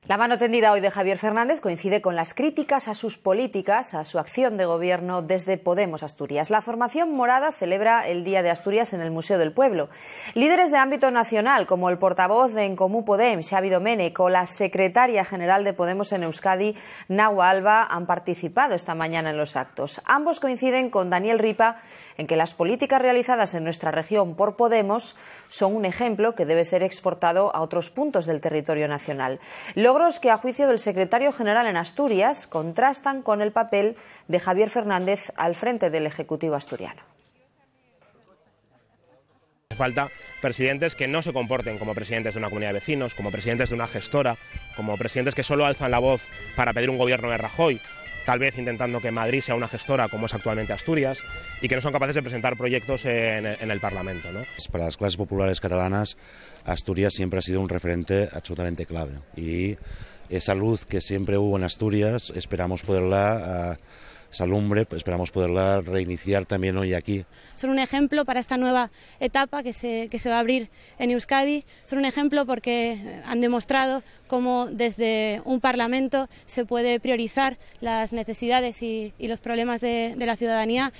La mano tendida hoy de Javier Fernández coincide con las críticas a sus políticas, a su acción de gobierno desde Podemos Asturias. La formación morada celebra el Día de Asturias en el Museo del Pueblo. Líderes de ámbito nacional, como el portavoz de En Comú Podem, Xavi Domènech, o la secretaria general de Podemos en Euskadi, Nahua Alba, han participado esta mañana en los actos. Ambos coinciden con Daniel Ripa en que las políticas realizadas en nuestra región por Podemos son un ejemplo que debe ser exportado a otros puntos del territorio nacional. Logros que, a juicio del secretario general en Asturias, contrastan con el papel de Javier Fernández al frente del Ejecutivo asturiano. Falta presidentes que no se comporten como presidentes de una comunidad de vecinos, como presidentes de una gestora, como presidentes que solo alzan la voz para pedir un gobierno de Rajoy, tal vez intentando que Madrid sea una gestora como es actualmente Asturias, y que no son capaces de presentar proyectos en el Parlamento, ¿no? Para las clases populares catalanas, Asturias siempre ha sido un referente absolutamente clave, y esa luz que siempre hubo en Asturias esperamos poderla esa lumbre, esperamos poderla reiniciar también hoy aquí. Son un ejemplo para esta nueva etapa que se va a abrir en Euskadi. Son un ejemplo porque han demostrado cómo desde un Parlamento se puede priorizar las necesidades y los problemas de la ciudadanía.